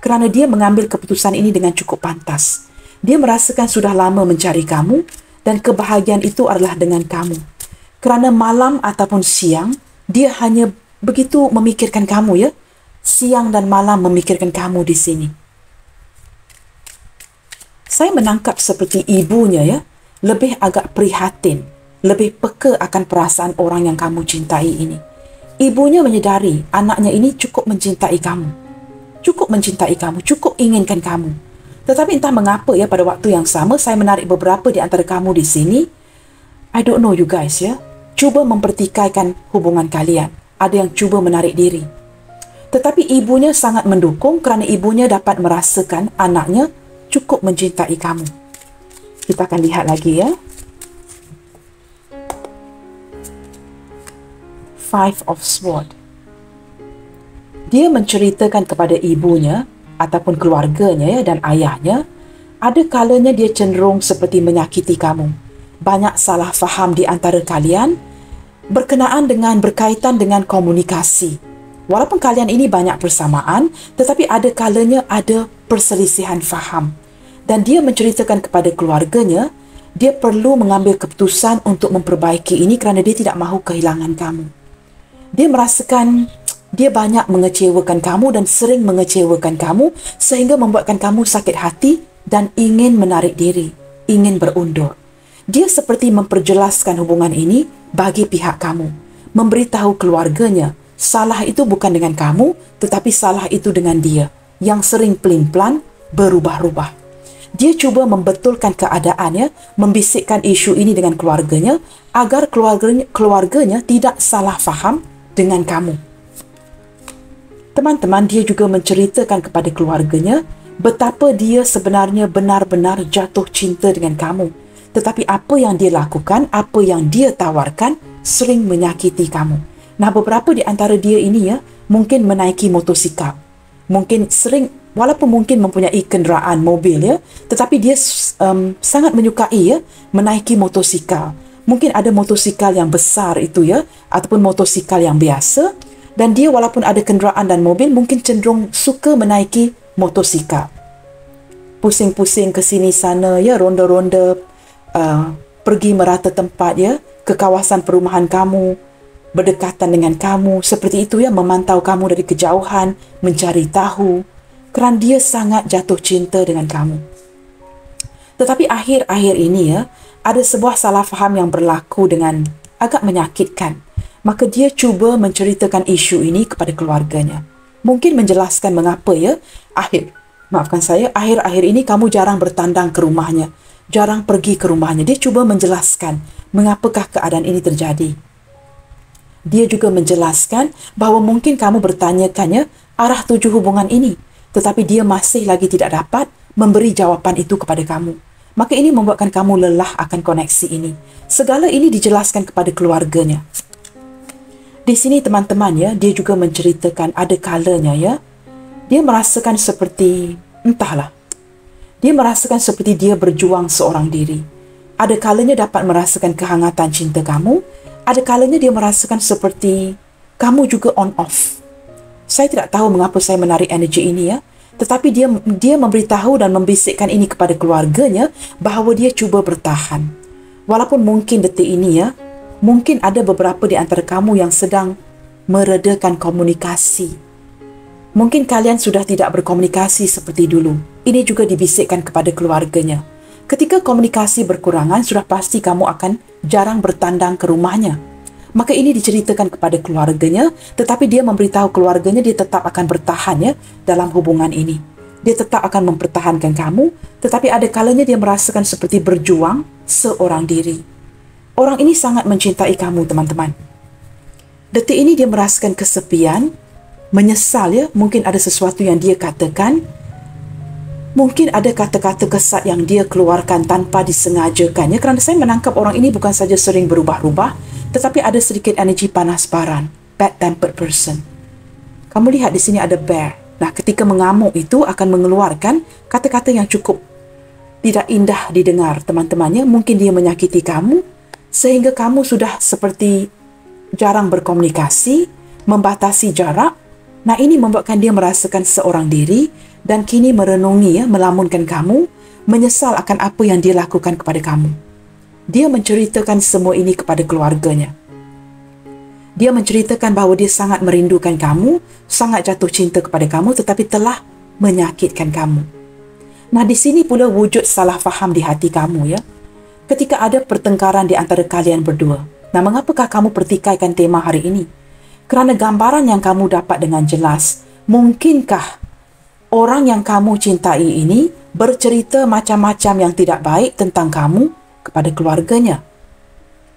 Kerana dia mengambil keputusan ini dengan cukup pantas. Dia merasakan sudah lama mencari kamu dan kebahagiaan itu adalah dengan kamu. Kerana malam ataupun siang, dia hanya begitu memikirkan kamu ya. Siang dan malam memikirkan kamu di sini. Saya menangkap seperti ibunya ya, lebih agak prihatin, lebih peka akan perasaan orang yang kamu cintai ini. Ibunya menyedari anaknya ini cukup mencintai kamu. Cukup mencintai kamu, cukup inginkan kamu. Tetapi entah mengapa ya, pada waktu yang sama saya menarik beberapa di antara kamu di sini. I don't know you guys ya. Cuba mempertikaikan hubungan kalian. Ada yang cuba menarik diri. Tetapi ibunya sangat mendukung kerana ibunya dapat merasakan anaknya cukup mencintai kamu. Kita akan lihat lagi ya. Five of Swords. Dia menceritakan kepada ibunya ataupun keluarganya ya, dan ayahnya, ada kalanya dia cenderung seperti menyakiti kamu. Banyak salah faham di antara kalian berkaitan dengan komunikasi. Walaupun kalian ini banyak persamaan, tetapi ada kalanya ada perselisihan faham. Dan dia menceritakan kepada keluarganya, dia perlu mengambil keputusan untuk memperbaiki ini kerana dia tidak mahu kehilangan kamu. Dia merasakan dia banyak mengecewakan kamu dan sering mengecewakan kamu sehingga membuatkan kamu sakit hati dan ingin menarik diri, ingin berundur. Dia seperti memperjelaskan hubungan ini bagi pihak kamu, memberitahu keluarganya, salah itu bukan dengan kamu, tetapi salah itu dengan dia, yang sering pelin-pelan berubah-ubah. Dia cuba membetulkan keadaannya, membisikkan isu ini dengan keluarganya, agar keluarganya tidak salah faham dengan kamu. Teman-teman, dia juga menceritakan kepada keluarganya betapa dia sebenarnya benar-benar jatuh cinta dengan kamu. tetapi apa yang dia lakukan, apa yang dia tawarkan sering menyakiti kamu. Nah, beberapa di antara dia ini ya, mungkin menaiki motosikal. Mungkin sering, walaupun mungkin mempunyai kenderaan mobil ya, tetapi dia sangat menyukai ya menaiki motosikal. Mungkin ada motosikal yang besar itu ya, ataupun motosikal yang biasa, dan dia walaupun ada kenderaan dan mobil mungkin cenderung suka menaiki motosikal. Pusing-pusing ke sini sana ya, ronda-ronda, pergi merata tempat ya, ke kawasan perumahan kamu, berdekatan dengan kamu, seperti itu ya, memantau kamu dari kejauhan, mencari tahu, kerana dia sangat jatuh cinta dengan kamu. Tetapi akhir-akhir ini ya, ada sebuah salah faham yang berlaku dengan agak menyakitkan. Maka dia cuba menceritakan isu ini kepada keluarganya. Mungkin menjelaskan mengapa ya, akhir-akhir ini kamu jarang bertandang ke rumahnya, jarang pergi ke rumahnya. Dia cuba menjelaskan mengapakah keadaan ini terjadi. Dia juga menjelaskan bahawa mungkin kamu bertanyakannya arah tuju hubungan ini, tetapi dia masih lagi tidak dapat memberi jawapan itu kepada kamu. Maka ini membuatkan kamu lelah akan koneksi ini. Segala ini dijelaskan kepada keluarganya. Di sini teman-teman ya, dia juga menceritakan ada kalanya ya, dia merasakan seperti, dia merasakan seperti dia berjuang seorang diri. Ada kalanya dapat merasakan kehangatan cinta kamu, ada kalanya dia merasakan seperti kamu juga on off. Saya tidak tahu mengapa saya menarik energi ini ya, tetapi dia memberitahu dan membisikkan ini kepada keluarganya bahawa dia cuba bertahan. Walaupun mungkin detik ini ya, mungkin ada beberapa di antara kamu yang sedang meredakan komunikasi. Mungkin kalian sudah tidak berkomunikasi seperti dulu. Ini juga dibisikkan kepada keluarganya. Ketika komunikasi berkurangan, sudah pasti kamu akan jarang bertandang ke rumahnya. Maka ini diceritakan kepada keluarganya, tetapi dia memberitahu keluarganya dia tetap akan bertahan ya dalam hubungan ini. Dia tetap akan mempertahankan kamu, tetapi ada kalanya dia merasakan seperti berjuang seorang diri. Orang ini sangat mencintai kamu, teman-teman. Detik ini dia merasakan kesepian, menyesal ya, mungkin ada sesuatu yang dia katakan, mungkin ada kata-kata kesat yang dia keluarkan tanpa disengajakannya, kerana saya menangkap orang ini bukan saja sering berubah-ubah, tetapi ada sedikit energi panas baran, bad-tempered person. Kamu lihat di sini ada bear. Nah, ketika mengamuk itu akan mengeluarkan kata-kata yang cukup tidak indah didengar, teman-temannya. Mungkin dia menyakiti kamu, sehingga kamu sudah seperti jarang berkomunikasi, membatasi jarak. Nah, ini membuatkan dia merasakan seorang diri dan kini merenungi ya, melamunkan kamu, menyesal akan apa yang dia lakukan kepada kamu. Dia menceritakan semua ini kepada keluarganya. Dia menceritakan bahawa dia sangat merindukan kamu, sangat jatuh cinta kepada kamu, tetapi telah menyakitkan kamu. Nah, di sini pula wujud salah faham di hati kamu ya. Ketika ada pertengkaran di antara kalian berdua. Nah, mengapakah kamu pertikaikan tema hari ini? Kerana gambaran yang kamu dapat dengan jelas, mungkinkah orang yang kamu cintai ini bercerita macam-macam yang tidak baik tentang kamu kepada keluarganya?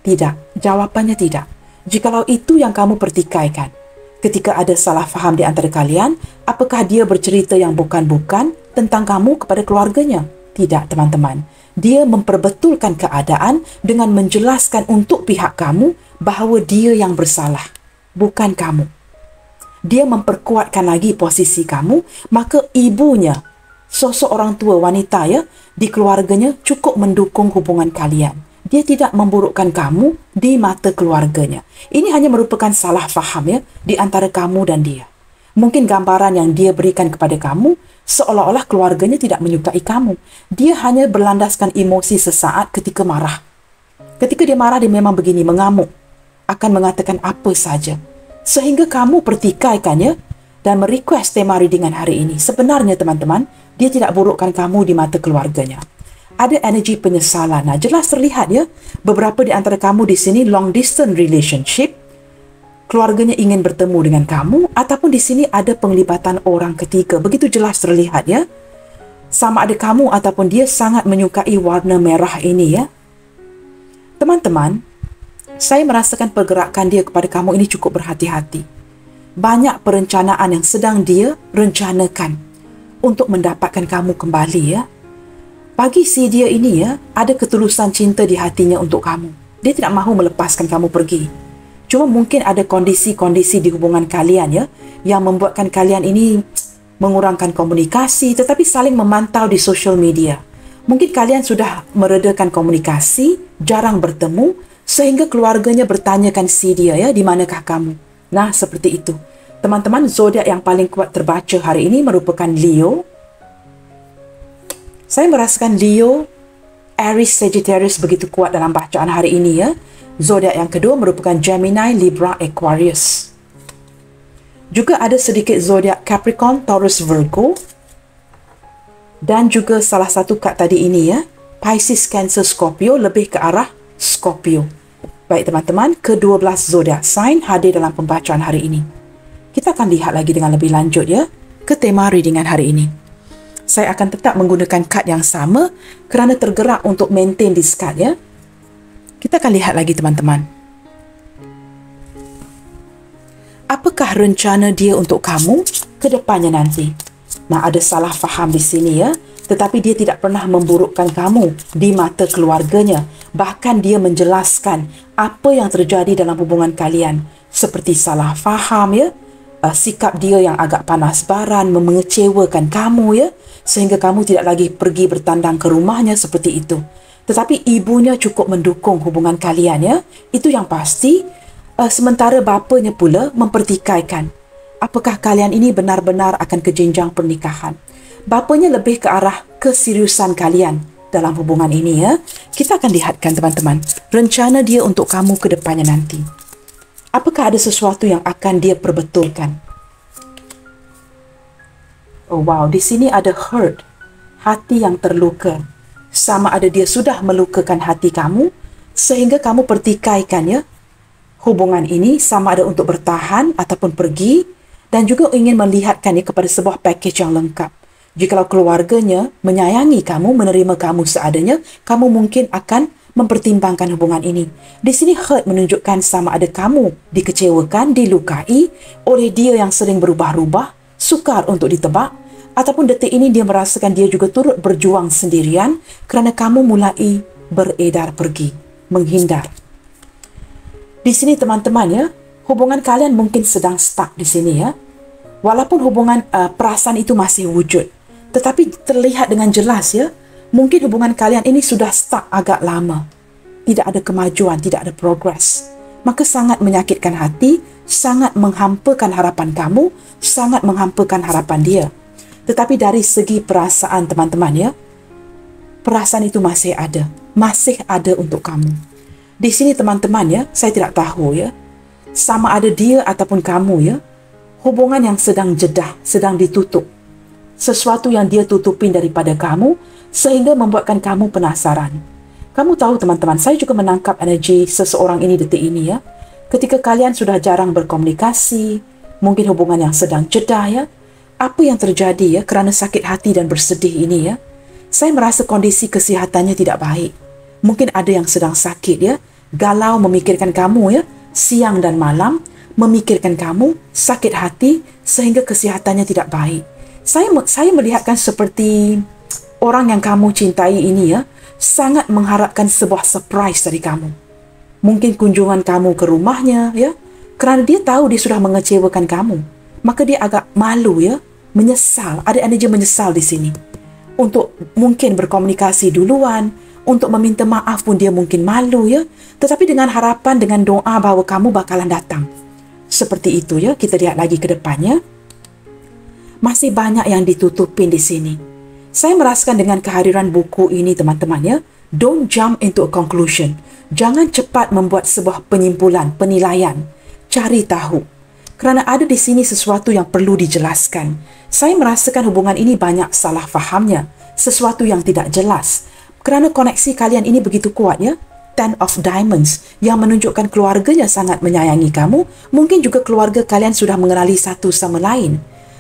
Tidak. Jawapannya tidak. Jikalau itu yang kamu pertikaikan, ketika ada salah faham di antara kalian, apakah dia bercerita yang bukan-bukan tentang kamu kepada keluarganya? Tidak, teman-teman. Dia memperbetulkan keadaan dengan menjelaskan untuk pihak kamu bahawa dia yang bersalah, bukan kamu. Dia memperkuatkan lagi posisi kamu, maka ibunya, sosok orang tua wanita ya, di keluarganya cukup mendukung hubungan kalian. Dia tidak memburukkan kamu di mata keluarganya. Ini hanya merupakan salah faham ya, di antara kamu dan dia. Mungkin gambaran yang dia berikan kepada kamu, seolah-olah keluarganya tidak menyukai kamu. Dia hanya berlandaskan emosi sesaat ketika marah. Ketika dia marah, dia memang begini, mengamuk. Akan mengatakan apa saja. Sehingga kamu pertikaikannya dan merequest tema readingan hari ini. Sebenarnya teman-teman, dia tidak burukkan kamu di mata keluarganya. Ada energi penyesalan. Nah, jelas terlihat ya, beberapa di antara kamu di sini long distance relationship, keluarganya ingin bertemu dengan kamu, ataupun di sini ada penglibatan orang ketiga. Begitu jelas terlihat ya. Sama ada kamu ataupun dia sangat menyukai warna merah ini ya. Teman-teman, saya merasakan pergerakan dia kepada kamu ini cukup berhati-hati. Banyak perencanaan yang sedang dia rencanakan untuk mendapatkan kamu kembali ya. Bagi si dia ini ya, ada ketulusan cinta di hatinya untuk kamu. Dia tidak mahu melepaskan kamu pergi. Cuma mungkin ada kondisi-kondisi di hubungan kalian ya, yang membuatkan kalian ini mengurangkan komunikasi tetapi saling memantau di social media. Mungkin kalian sudah meredakan komunikasi, jarang bertemu, sehingga keluarganya bertanyakan si dia ya, di manakah kamu? Nah, seperti itu. Teman-teman, zodiak yang paling kuat terbaca hari ini merupakan Leo. Saya merasakan Leo, Aries, Sagittarius begitu kuat dalam bacaan hari ini ya. Zodiak yang kedua merupakan Gemini, Libra, Aquarius. Juga ada sedikit zodiak Capricorn, Taurus, Virgo. Dan juga salah satu kad tadi ini ya, Pisces, Cancer, Scorpio, lebih ke arah Scorpio. Baik teman-teman, ke-12 zodiak sign hadir dalam pembacaan hari ini. Kita akan lihat lagi dengan lebih lanjut ya, ke tema readingan hari ini. Saya akan tetap menggunakan kad yang sama kerana tergerak untuk maintain this card ya. Kita akan lihat lagi teman-teman. Apakah rencana dia untuk kamu ke depannya nanti? Nah, ada salah faham di sini ya. Tetapi dia tidak pernah memburukkan kamu di mata keluarganya. Bahkan dia menjelaskan apa yang terjadi dalam hubungan kalian. Seperti salah faham ya. Sikap dia yang agak panas baran, mengecewakan kamu ya. Sehingga kamu tidak lagi pergi bertandang ke rumahnya seperti itu. Tetapi ibunya cukup mendukung hubungan kalian ya. Itu yang pasti. Sementara bapanya pula mempertikaikan. Apakah kalian ini benar-benar akan ke jenjang pernikahan? Bapanya lebih ke arah keseriusan kalian dalam hubungan ini ya. Kita akan lihatkan teman-teman. Rencana dia untuk kamu ke depannya nanti. Apakah ada sesuatu yang akan dia perbetulkan? Oh wow, di sini ada hurt. Hati yang terluka. Sama ada dia sudah melukakan hati kamu sehingga kamu pertikaikan ya. Hubungan ini sama ada untuk bertahan ataupun pergi dan juga ingin melihatkan kepada sebuah package yang lengkap. Jikalau keluarganya menyayangi kamu, menerima kamu seadanya, kamu mungkin akan mempertimbangkan hubungan ini. Di sini hurt menunjukkan sama ada kamu dikecewakan, dilukai oleh dia yang sering berubah-ubah, sukar untuk ditebak, ataupun detik ini dia merasakan dia juga turut berjuang sendirian kerana kamu mulai beredar pergi, menghindar. Di sini teman-teman ya, hubungan kalian mungkin sedang stuck di sini ya. Walaupun hubungan perasaan itu masih wujud, tetapi terlihat dengan jelas ya, mungkin hubungan kalian ini sudah stuck agak lama. Tidak ada kemajuan, tidak ada progress. Maka sangat menyakitkan hati, sangat menghampakan harapan kamu, sangat menghampakan harapan dia. Tetapi dari segi perasaan teman-teman ya, perasaan itu masih ada untuk kamu. Di sini teman-teman ya, saya tidak tahu ya, sama ada dia ataupun kamu ya, hubungan yang sedang jedah, sedang ditutup. Sesuatu yang dia tutupin daripada kamu, sehingga membuatkan kamu penasaran. Kamu tahu teman-teman, saya juga menangkap energi seseorang ini detik ini ya. Ketika kalian sudah jarang berkomunikasi, mungkin hubungan yang sedang jedah ya, apa yang terjadi ya kerana sakit hati dan bersedih ini ya. Saya merasa kondisi kesihatannya tidak baik. Mungkin ada yang sedang sakit ya, galau memikirkan kamu ya, siang dan malam, memikirkan kamu, sakit hati sehingga kesihatannya tidak baik. Saya melihatkan seperti orang yang kamu cintai ini ya, sangat mengharapkan sebuah surprise dari kamu. Mungkin kunjungan kamu ke rumahnya ya, kerana dia tahu dia sudah mengecewakan kamu. Maka dia agak malu ya, menyesal, ada energi menyesal di sini. Untuk mungkin berkomunikasi duluan, untuk meminta maaf pun dia mungkin malu ya. Tetapi dengan harapan, dengan doa bahawa kamu bakalan datang. Seperti itu ya, kita lihat lagi ke depannya. Masih banyak yang ditutupin di sini. Saya merasakan dengan kehadiran buku ini teman-teman ya, don't jump into a conclusion. Jangan cepat membuat sebuah penyimpulan, penilaian. Cari tahu. Kerana ada di sini sesuatu yang perlu dijelaskan. Saya merasakan hubungan ini banyak salah fahamnya. Sesuatu yang tidak jelas. Kerana koneksi kalian ini begitu kuat ya. Ten of Diamonds yang menunjukkan keluarganya sangat menyayangi kamu. Mungkin juga keluarga kalian sudah mengenali satu sama lain.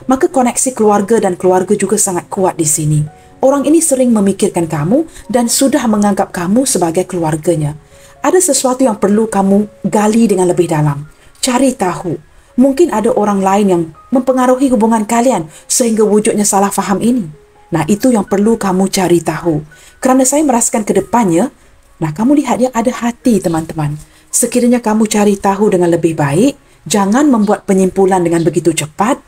Maka koneksi keluarga dan keluarga juga sangat kuat di sini. Orang ini sering memikirkan kamu dan sudah menganggap kamu sebagai keluarganya. Ada sesuatu yang perlu kamu gali dengan lebih dalam. Cari tahu. Mungkin ada orang lain yang mempengaruhi hubungan kalian sehingga wujudnya salah faham ini. Nah, itu yang perlu kamu cari tahu. Kerana saya merasakan ke depannya, nah kamu lihat ya, ada hati teman-teman. Sekiranya kamu cari tahu dengan lebih baik, jangan membuat penyimpulan dengan begitu cepat.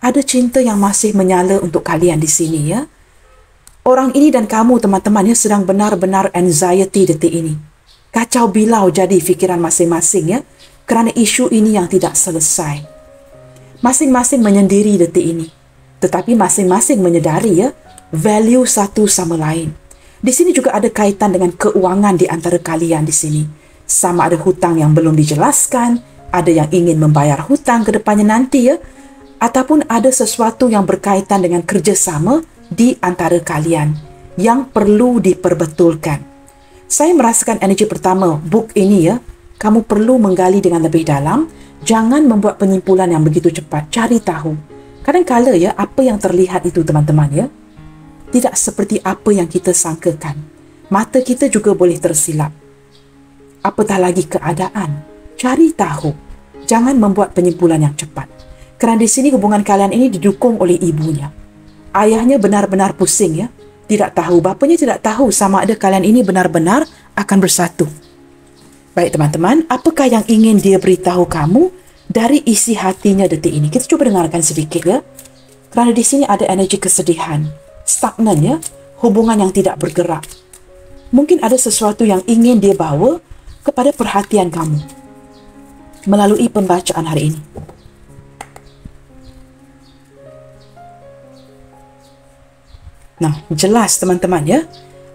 Ada cinta yang masih menyala untuk kalian di sini ya. Orang ini dan kamu teman-teman ya sedang benar-benar anxiety detik ini. Kacau bilau jadi fikiran masing-masing ya, kerana isu ini yang tidak selesai. Masing-masing menyendiri detik ini. Tetapi masing-masing menyedari ya, value satu sama lain. Di sini juga ada kaitan dengan keuangan di antara kalian di sini. Sama ada hutang yang belum dijelaskan, ada yang ingin membayar hutang ke depannya nanti ya, ataupun ada sesuatu yang berkaitan dengan kerjasama di antara kalian yang perlu diperbetulkan. Saya merasakan energi pertama, book ini ya, kamu perlu menggali dengan lebih dalam, jangan membuat penyimpulan yang begitu cepat, cari tahu. Kadang-kala ya, apa yang terlihat itu teman-teman ya, tidak seperti apa yang kita sangkakan. Mata kita juga boleh tersilap. Apatah lagi keadaan. Cari tahu. Jangan membuat penyimpulan yang cepat. Kerana di sini hubungan kalian ini didukung oleh ibunya. Ayahnya benar-benar pusing ya. Tidak tahu, bapanya tidak tahu sama ada kalian ini benar-benar akan bersatu. Baik teman-teman, apakah yang ingin dia beritahu kamu dari isi hatinya detik ini? Kita cuba dengarkan sedikit ya. Kerana di sini ada energi kesedihan, stagnan ya, hubungan yang tidak bergerak. Mungkin ada sesuatu yang ingin dia bawa kepada perhatian kamu melalui pembacaan hari ini. Nah, jelas teman-teman ya.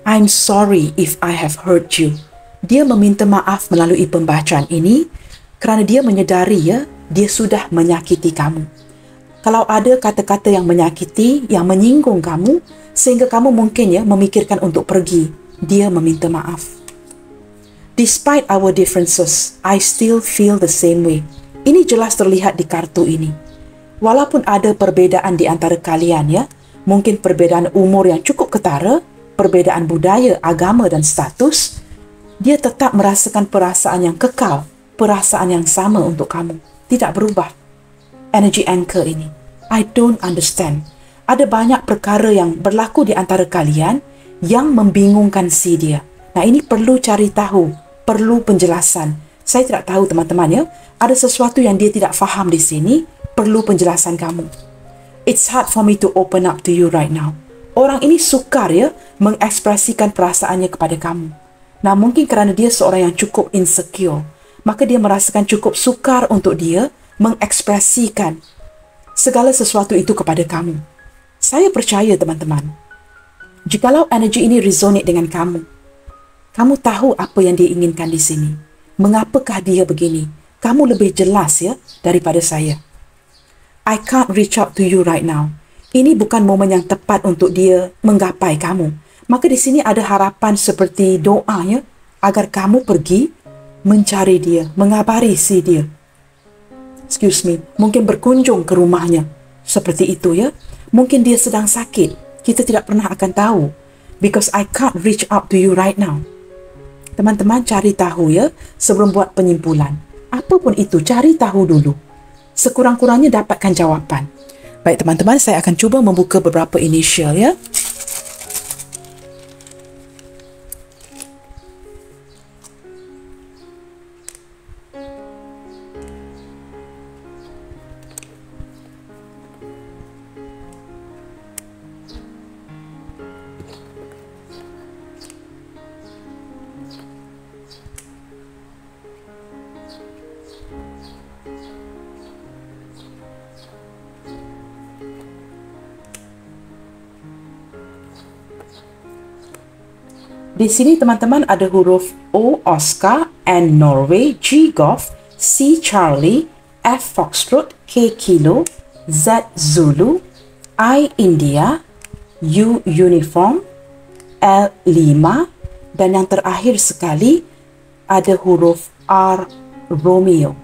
I'm sorry if I have hurt you. Dia meminta maaf melalui pembacaan ini kerana dia menyedari ya, dia sudah menyakiti kamu. Kalau ada kata-kata yang menyakiti, yang menyinggung kamu, sehingga kamu mungkin ya memikirkan untuk pergi, dia meminta maaf. Despite our differences, I still feel the same way. Ini jelas terlihat di kartu ini. Walaupun ada perbezaan di antara kalian ya, mungkin perbezaan umur yang cukup ketara, perbezaan budaya, agama dan status, dia tetap merasakan perasaan yang kekal, perasaan yang sama untuk kamu. Tidak berubah. Energy anchor ini. I don't understand. Ada banyak perkara yang berlaku di antara kalian yang membingungkan si dia. Nah, ini perlu cari tahu, perlu penjelasan. Saya tidak tahu teman-teman ya, ada sesuatu yang dia tidak faham di sini, perlu penjelasan kamu. It's hard for me to open up to you right now. Orang ini sukar ya mengekspresikan perasaannya kepada kamu. Nah, mungkin kerana dia seorang yang cukup insecure, maka dia merasakan cukup sukar untuk dia mengekspresikan segala sesuatu itu kepada kamu. Saya percaya teman-teman, jikalau energi ini resonate dengan kamu, kamu tahu apa yang dia inginkan di sini. Mengapakah dia begini? Kamu lebih jelas ya daripada saya. I can't reach out to you right now. Ini bukan momen yang tepat untuk dia menggapai kamu. Maka di sini ada harapan seperti doa ya, agar kamu pergi mencari dia, mengabari si dia. Excuse me, mungkin berkunjung ke rumahnya. Seperti itu ya. Mungkin dia sedang sakit. Kita tidak pernah akan tahu. Because I can't reach out to you right now. Teman-teman cari tahu ya, sebelum buat penyimpulan. Apapun itu, cari tahu dulu. Sekurang-kurangnya dapatkan jawapan. Baik teman-teman, saya akan cuba membuka beberapa initial ya. Di sini teman-teman ada huruf O Oscar, N Norway, G Golf, C Charlie, F Foxtrot, K Kilo, Z Zulu, I India, U Uniform, L 5 dan yang terakhir sekali ada huruf R Romeo.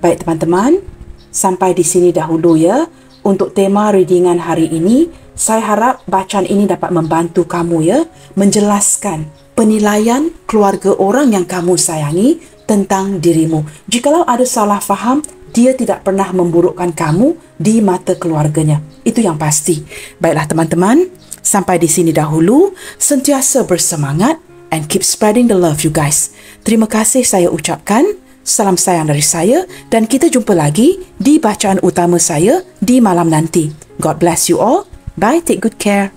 Baik teman-teman, sampai di sini dahulu ya untuk tema readingan hari ini. Saya harap bacaan ini dapat membantu kamu ya menjelaskan penilaian keluarga orang yang kamu sayangi tentang dirimu. Jikalau ada salah faham, dia tidak pernah memburukkan kamu di mata keluarganya. Itu yang pasti. Baiklah teman-teman, Sampai di sini dahulu, sentiasa bersemangat and keep spreading the love you guys. Terima kasih saya ucapkan. Salam sayang dari saya dan kita jumpa lagi di bacaan utama saya di malam nanti. God bless you all. Bye, take good care.